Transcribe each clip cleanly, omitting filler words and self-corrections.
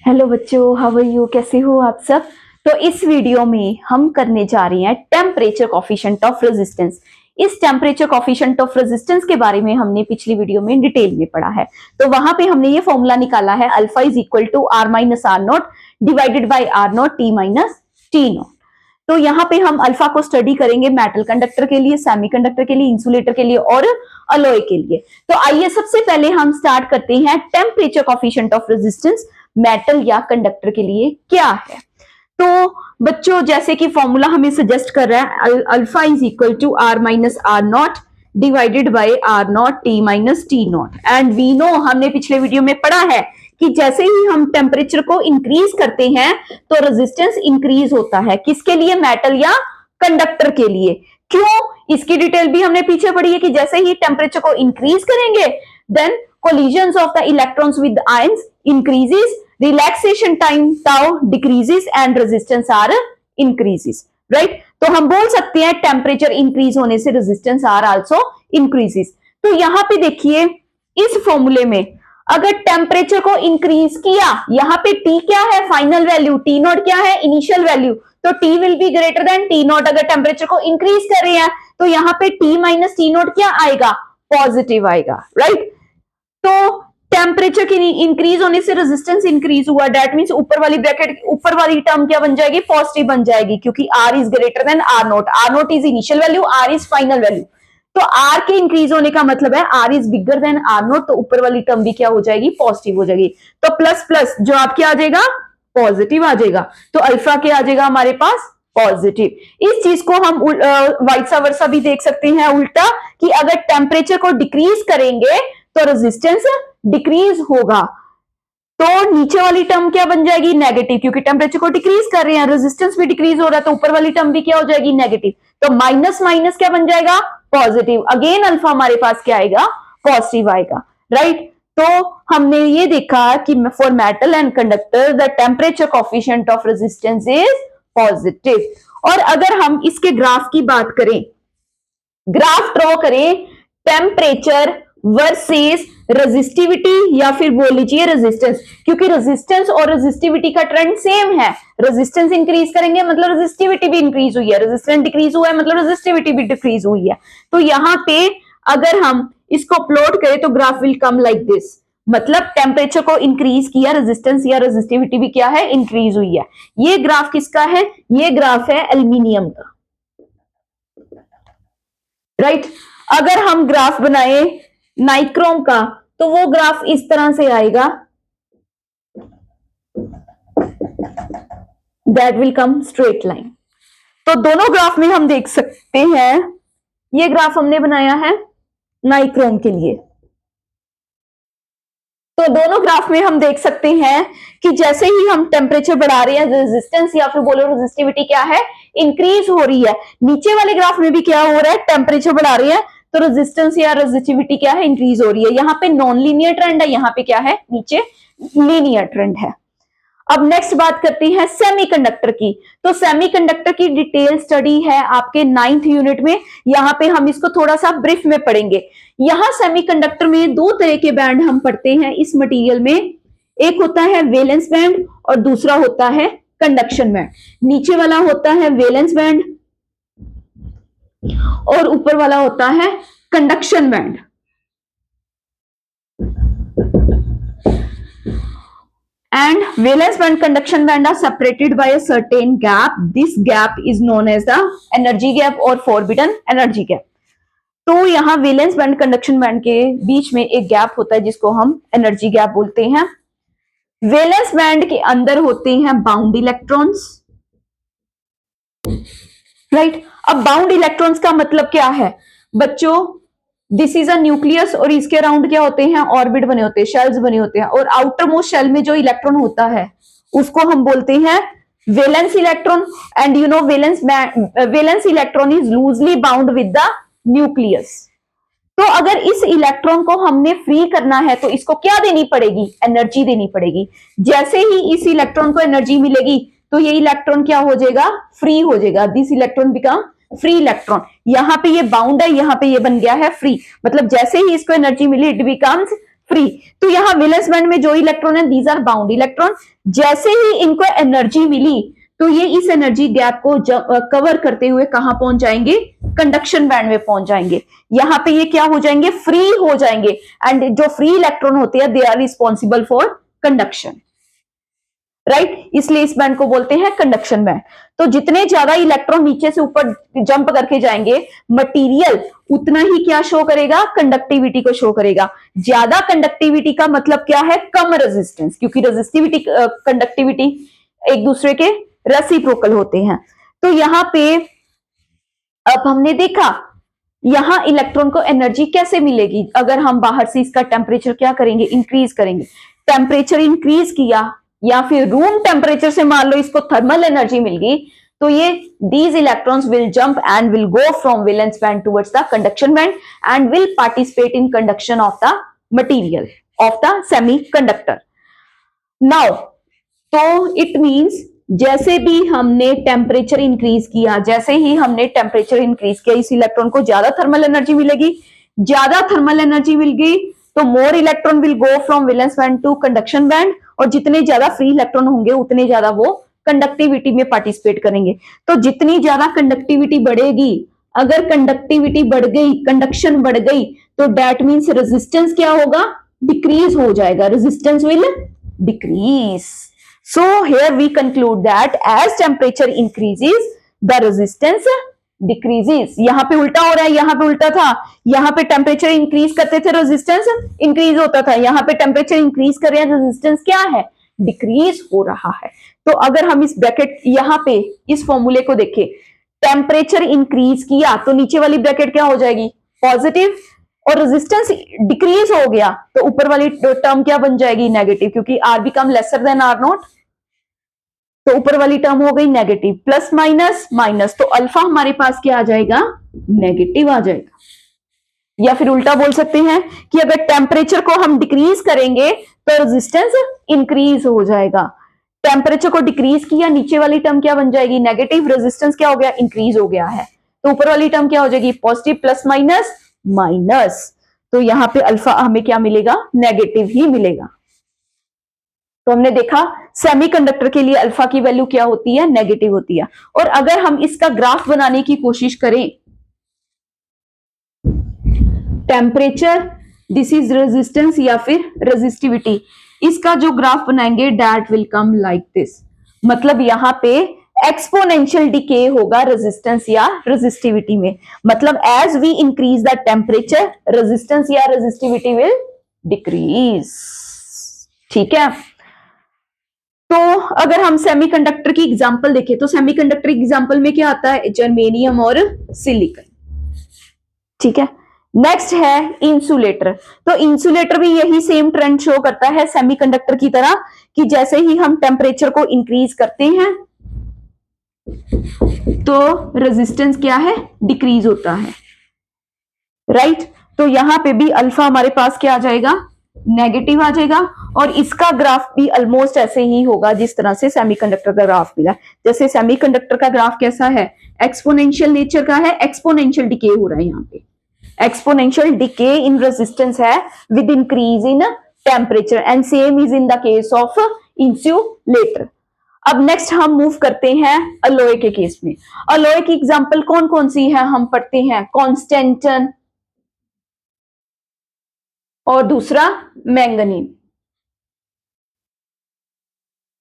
Hello बच्चों, how are you? कैसे हो आप सब? तो इस वीडियो में हम करने जा रहे हैं टेम्परेचर कोफिशिएंट ऑफ रेजिस्टेंस। इस टेम्परेचर कोफिशिएंट ऑफ रेजिस्टेंस के बारे में हमने पिछली वीडियो में डिटेल में पढ़ा है। तो वहां पे हमने ये फॉर्मूला निकाला है, alpha is equal to R minus R nought divided by R nought T minus T nought. तो यहाँ पे हम अल्फा को स्टडी करेंगे मेटल कंडक्टर के लिए, सेमीकंडक्टर के लिए, इंसुलेटर के लिए और अलॉय के लिए। तो आइए सबसे पहले हम स्टार्ट करते हैं temperature coefficient of resistance metal या कंडक्टर के लिए क्या है। तो बच्चों, जैसे कि फॉर्मूला हमें सजेस्ट कर रहा है, alpha is equal to R minus R nought divided by R nought T minus T nought. And we know, हमने पिछले वीडियो में पढ़ा है कि जैसे ही हम टेम्परेचर को इंक्रीज करते हैं तो रेजिस्टेंस इंक्रीज होता है। किसके लिए? मेटल या कंडक्टर के लिए। क्यों? इसकी डिटेल भी हमने पीछे पढ़ी है कि जैसे ही टेम्परेचर को इंक्रीज करेंगे then collisions of the electrons with ions increases, relaxation time tau decreases and resistance r increases, right? तो हम बोल सकते हैं टेम्परेचर इंक्रीज होने से रेजिस्टेंस आर आल्सो इंक्रीजेस। तो यहां पे देखिए, इस फॉर्मूले में अगर टेम्परेचर को इंक्रीज किया, यहाँ पे टी क्या है? Final value. टी नॉट क्या है? Initial value. तो T will be greater than T naught. अगर टेम्परेचर को इंक्रीज कर रहे हैं तो यहाँ पे टी माइनस टी नॉट क्या आएगा? पॉजिटिव आएगा, राइट? तो टेम्परेचर की इंक्रीज होने से रेजिस्टेंस इंक्रीज हुआ, दैट मींस ऊपर वाली ब्रैकेट, ऊपर वाली टर्म क्या बन जाएगी? पॉजिटिव बन जाएगी, क्योंकि R is greater than R nought. R nought is initial value, R is final value. तो आर के इंक्रीज होने का मतलब है R is bigger than R nought, तो ऊपर वाली टर्म भी क्या हो जाएगी? पॉजिटिव हो जाएगी। तो प्लस प्लस जो आपके आ जाएगा पॉजिटिव आ जाएगा। तो अल्फा क्या आ जाएगा हमारे पास? पॉजिटिव। इस चीज को हम वाइस वर्सा भी देख सकते हैं उल्टा, कि अगर टेम्परेचर को डिक्रीज करेंगे तो रेजिस्टेंस डिक्रीज होगा। तो नीचे वाली टर्म क्या बन जाएगी? नेगेटिव, क्योंकि टेम्परेचर को डिक्रीज कर रहे हैं, रेजिस्टेंस भी डिक्रीज हो रहा है, तो ऊपर वाली टर्म भी क्या हो जाएगी? नेगेटिव। तो माइनस माइनस क्या बन जाएगा? पॉजिटिव। अगेन अल्फा हमारे पास क्या आएगा? पॉजिटिव आएगा, राइट? तो हमने ये देखा कि for metal and conductor the temperature coefficient of resistance is positive. और अगर हम इसके ग्राफ की बात करें, ग्राफ ड्रॉ करें टेम्परेचर वर्सेस रेजिस्टिविटी, या फिर बोल लीजिए रेजिस्टेंस, क्योंकि रेजिस्टेंस और रेजिस्टिविटी का ट्रेंड सेम है। रेजिस्टेंस इंक्रीज करेंगे मतलब रेजिस्टिविटी भी इंक्रीज हुई है, रेजिस्टेंस डिक्रीज हुआ है मतलब रेजिस्टिविटी भी डिक्रीज हुई है। तो यहां पे अगर हम इसको प्लॉट करें तो graph will come like this. मतलब टेम्परेचर को इंक्रीज किया, रेजिस्टेंस या रेजिस्टिविटी भी क्या है? इंक्रीज हुई है। ये ग्राफ किसका है? ये ग्राफ है एल्यूमिनियम का, राइट? अगर हम ग्राफ बनाए नाइक्रोम का तो वो ग्राफ इस तरह से आएगा, that will come straight line. तो दोनों ग्राफ में हम देख सकते हैं, ये ग्राफ हमने बनाया है नाइक्रोम के लिए। तो दोनों ग्राफ में हम देख सकते हैं कि जैसे ही हम टेम्परेचर बढ़ा रहे हैं, रेजिस्टेंस या फिर बोलो रेजिस्टिविटी क्या है? इंक्रीज हो रही है। नीचे वाले ग्राफ में भी क्या हो रहा है? टेम्परेचर बढ़ा रहे हैं तो रेजिस्टेंस या रेजिस्टिविटी क्या है? इंक्रीज हो रही है। यहाँ पे नॉन लीनियर ट्रेंड है, यहाँ पे क्या है? नीचे लीनियर ट्रेंड है। अब नेक्स्ट बात करते हैं सेमीकंडक्टर की। तो सेमीकंडक्टर की डिटेल स्टडी है आपके 9th यूनिट में। यहां पे हम इसको थोड़ा सा ब्रीफ में पढ़ेंगे। यहां सेमीकंडक्टर में दो तरह के बैंड हम पढ़ते हैं इस मटेरियल में। एक होता है वैलेंस बैंड और दूसरा होता है कंडक्शन बैंड। नीचे वाला होता है वैलेंस बैंड और ऊपर वाला होता है conduction band. And valence band, conduction band are separated by a certain gap. This gap is known as the energy gap or forbidden energy gap. तो यहाँ वैलेंस बैंड कंडक्शन बैंड के बीच में एक गैप होता है जिसको हम एनर्जी गैप बोलते हैं। वैलेंस बैंड के अंदर होते हैं बाउंड इलेक्ट्रॉन्स, राइट? अब बाउंड इलेक्ट्रॉन्स का मतलब क्या है बच्चों? दिस इज अ न्यूक्लियस और इसके अराउंड क्या होते हैं? ऑर्बिट बने होते हैं, शेल्स बने होते हैं, और आउटर मोस्ट शेल में जो इलेक्ट्रॉन होता है उसको हम बोलते हैं valence electron. And you know valence electron is loosely bound with the nucleus. तो अगर इस इलेक्ट्रॉन को हमने फ्री करना है तो इसको क्या देनी पड़ेगी? एनर्जी देनी पड़ेगी। जैसे ही इस इलेक्ट्रॉन को एनर्जी मिलेगी तो ये इलेक्ट्रॉन क्या हो जाएगा? फ्री हो जाएगा। This electron become free electron. यहां पे ये बाउंड है, यहां पे ये बन गया है फ्री। मतलब जैसे ही इसको एनर्जी मिली इट बिकम्स फ्री। तो यहाँ वैलेंस बैंड में जो इलेक्ट्रॉन है दीज आर बाउंड इलेक्ट्रॉन। जैसे ही इनको एनर्जी मिली तो ये इस एनर्जी गैप को कवर करते हुए कहां पहुंच जाएंगे, कंडक्शन बैंड में पहुंच जाएंगे। यहां पे ये क्या हो जाएंगे, फ्री हो जाएंगे। एंड जो फ्री इलेक्ट्रॉन होते हैं they are responsible for conduction, right. इसलिए इस बैंड को बोलते हैं कंडक्शन बैंड। तो जितने ज्यादा इलेक्ट्रॉन नीचे से ऊपर जंप करके जाएंगे मटेरियल उतना ही क्या शो करेगा, कंडक्टिविटी को शो करेगा। ज्यादा कंडक्टिविटी का मतलब क्या है, कम रेजिस्टेंस, क्योंकि रेजिस्टिविटी कंडक्टिविटी एक दूसरे के रेसिप्रोकल होते हैं। तो यहां पे अब हमने देखा यहां इलेक्ट्रॉन को एनर्जी कैसे मिलेगी, अगर हम बाहर से इसका टेम्परेचर क्या करेंगे, इंक्रीज करेंगे। टेम्परेचर इंक्रीज किया या फिर रूम टेम्परेचर से मान लो इसको थर्मल एनर्जी मिल गई, तो ये these electrons will jump and will go from valence band towards the conduction band and will participate in conduction of the material of the semiconductor. Now, तो it means जैसे भी हमने टेम्परेचर इंक्रीज किया, जैसे ही हमने टेम्परेचर इंक्रीज किया इस electron को ज्यादा थर्मल एनर्जी मिलेगी। ज्यादा थर्मल एनर्जी मिल गई तो more electron will go from valence band to conduction band, और जितने ज्यादा फ्री इलेक्ट्रॉन होंगे उतने ज्यादा वो कंडक्टिविटी में पार्टिसिपेट करेंगे। तो जितनी ज्यादा कंडक्टिविटी बढ़ेगी, अगर कंडक्टिविटी बढ़ गई, कंडक्शन बढ़ गई, तो दैट मीन्स रेजिस्टेंस क्या होगा, डिक्रीज हो जाएगा, resistance will decrease. So here we conclude that as temperature increases the resistance decreases. यहां पे उल्टा हो रहा है, यहां पे उल्टा था, यहां पे टेम्परेचर इंक्रीज करते थे रेजिस्टेंस इंक्रीज होता था, यहां पे टेम्परेचर इंक्रीज कर रहे हैं रेजिस्टेंस क्या है, डिक्रीज हो रहा है। तो अगर हम इस ब्रैकेट यहां पे इस फॉर्मूले को देखें, टेम्परेचर इंक्रीज किया तो नीचे वाली ब्रैकेट क्या हो जाएगी, पॉजिटिव, और रेजिस्टेंस डिक्रीज हो गया तो ऊपर वाली टर्म क्या बन जाएगी, नेगेटिव, क्योंकि R become lesser than R nought, तो ऊपर वाली टर्म हो गई नेगेटिव। प्लस माइनस माइनस, तो अल्फा हमारे पास क्या आ जाएगा, नेगेटिव आ जाएगा। या फिर उल्टा बोल सकते हैं कि अगर टेम्परेचर को हम डिक्रीज करेंगे तो रेजिस्टेंस इंक्रीज हो जाएगा। टेम्परेचर को डिक्रीज किया, नीचे वाली टर्म क्या बन जाएगी, नेगेटिव, रेजिस्टेंस क्या हो गया, इंक्रीज हो गया है, तो ऊपर वाली टर्म क्या हो जाएगी, पॉजिटिव, प्लस माइनस माइनस। तो यहां पे अल्फा हमें क्या मिलेगा, नेगेटिव ही मिलेगा। तो हमने देखा सेमीकंडक्टर के लिए अल्फा की वैल्यू क्या होती है, नेगेटिव होती है। और अगर हम इसका ग्राफ बनाने की कोशिश करें, टेम्परेचर, दिस इज रेजिस्टेंस या फिर रेजिस्टिविटी, इसका जो ग्राफ बनाएंगे that will come like this. मतलब यहां पे एक्सपोनेंशियल डिके होगा रेजिस्टेंस या रेजिस्टिविटी में। मतलब as we increase the temperature resistance या रेजिस्टिविटी विल डिक्रीज। ठीक है। तो अगर हम सेमीकंडक्टर की एग्जांपल देखें तो सेमीकंडक्टर एग्जांपल में क्या आता है, जर्मेनियम और सिलिकॉन। ठीक है। नेक्स्ट है इंसुलेटर। तो इंसुलेटर भी यही सेम ट्रेंड शो करता है सेमीकंडक्टर की तरह, कि जैसे ही हम टेम्परेचर को इंक्रीज करते हैं तो रेजिस्टेंस क्या है, डिक्रीज होता है, राइट। तो यहां पे भी अल्फा हमारे पास क्या आ जाएगा, नेगेटिव आ जाएगा। और इसका ग्राफ भी ऑलमोस्ट ऐसे ही होगा जिस तरह से सेमीकंडक्टर का ग्राफ मिला। जैसे सेमीकंडक्टर का ग्राफ कैसा है, एक्सपोनेंशियल नेचर का है, एक्सपोनेंशियल डिके हो रहा है यहाँ पे, एक्सपोनेंशियल डिके इन रेजिस्टेंस है with increase in temperature, and same is in the case of insulator. अब नेक्स्ट हम मूव करते हैं अलॉय के केस में। अलॉय की एग्जांपल कौन कौन सी है, हम पढ़ते हैं कॉन्स्टेंटन और दूसरा मैंगनीज।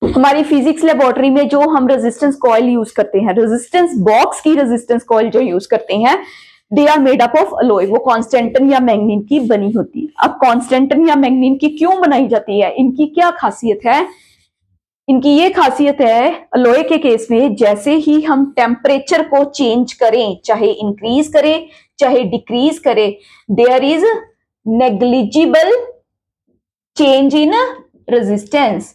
हमारी फिजिक्स लेबोरेटरी में जो हम रेजिस्टेंस कॉइल यूज करते हैं, रेजिस्टेंस बॉक्स की रेजिस्टेंस कॉइल जो यूज करते हैं, they are made up of alloy, वो कॉन्स्टेंटन या मैंगनीज की बनी होती है। अब कॉन्स्टेंटन या मैंगनीज की क्यों बनाई जाती है, इनकी क्या खासियत है, इनकी ये खासियत है अलॉय के केस में, जैसे ही हम टेम्परेचर को चेंज करें, चाहे इंक्रीज करें चाहे डिक्रीज करें, there is negligible change in resistance.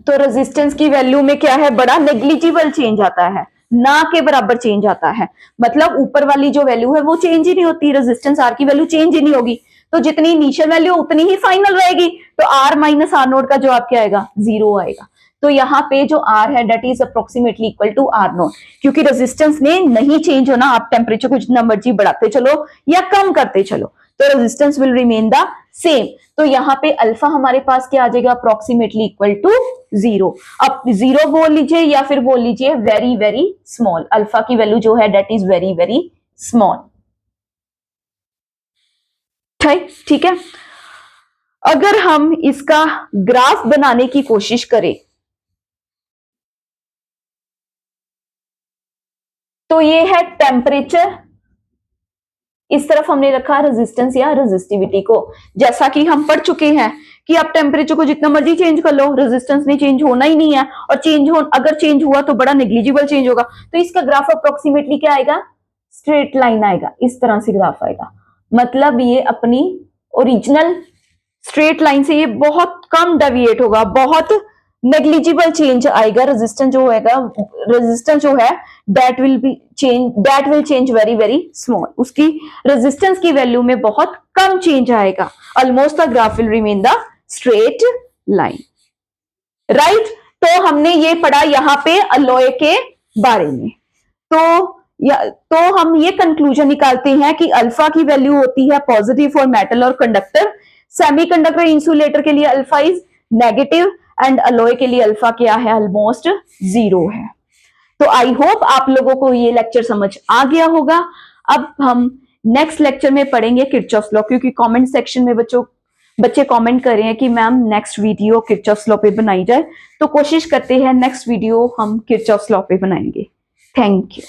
तो रेजिस्टेंस की वैल्यू में क्या है, बड़ा नेग्लिजिबल चेंज आता है, ना के बराबर चेंज आता है। मतलब ऊपर वाली जो वैल्यू है वो चेंज ही नहीं होती, रेजिस्टेंस आर की वैल्यू चेंज ही नहीं होगी, तो जितनी इनिशियल वैल्यू उतनी ही फाइनल रहेगी। तो आर माइनस आर नोट का जवाब क्या आएगा, जीरो आएगा। तो यहाँ पे जो R है that is approximately equal to R0, क्योंकि रेजिस्टेंस ने नहीं चेंज होना, आप टेम्परेचर को जितना मर्जी बढ़ाते चलो या कम करते चलो तो resistance will remain the same. तो यहाँ पे अल्फा हमारे पास क्या आ जाएगा, अप्रोक्सीमेटली इक्वल टू 0। अब 0 बोल लीजिए या फिर बोल लीजिए वेरी वेरी स्मॉल, अल्फा की वैल्यू जो है that is very very small. ठीक है। अगर हम इसका ग्राफ बनाने की कोशिश करें तो ये है टेम्परेचर, इस तरफ हमने रखा रेजिस्टेंस या रेजिस्टिविटी को। जैसा कि हम पढ़ चुके हैं कि आप टेम्परेचर को जितना मर्जी चेंज कर लो, रेजिस्टेंस ने चेंज होना ही नहीं है, और अगर चेंज हुआ तो बड़ा नेग्लिजिबल चेंज होगा। तो इसका ग्राफ अप्रोक्सीमेटली क्या आएगा, स्ट्रेट लाइन आएगा, इस तरह से ग्राफ आएगा। मतलब ये अपनी ओरिजिनल स्ट्रेट लाइन से ये बहुत कम डेविएट होगा, बहुत नेग्लिजिबल चेंज आएगा। रेजिस्टेंस जो है that will change very very small, उसकी रेजिस्टेंस की वैल्यू में बहुत कम चेंज आएगा। Almost the graph will remain the straight line, right. तो हमने ये पढ़ा यहाँ पे अलॉय के बारे में। तो हम ये कंक्लूजन निकालते हैं कि अल्फा की वैल्यू होती है पॉजिटिव फॉर मेटल और कंडक्टर, सेमीकंडक्टर इंसुलेटर के लिए alpha is negative, and alloy के लिए अल्फा क्या है, ऑलमोस्ट 0 है। तो आई होप आप लोगों को ये लेक्चर समझ आ गया होगा। अब हम नेक्स्ट लेक्चर में पढ़ेंगे किरचॉफ्स लॉ, क्योंकि कमेंट सेक्शन में बच्चे कमेंट कर रहे हैं कि ma'am next video Kirchhoff's law पे बनाई जाए, तो कोशिश करते हैं नेक्स्ट वीडियो हम किरचॉफ्स लॉ पे बनाएंगे। Thank you.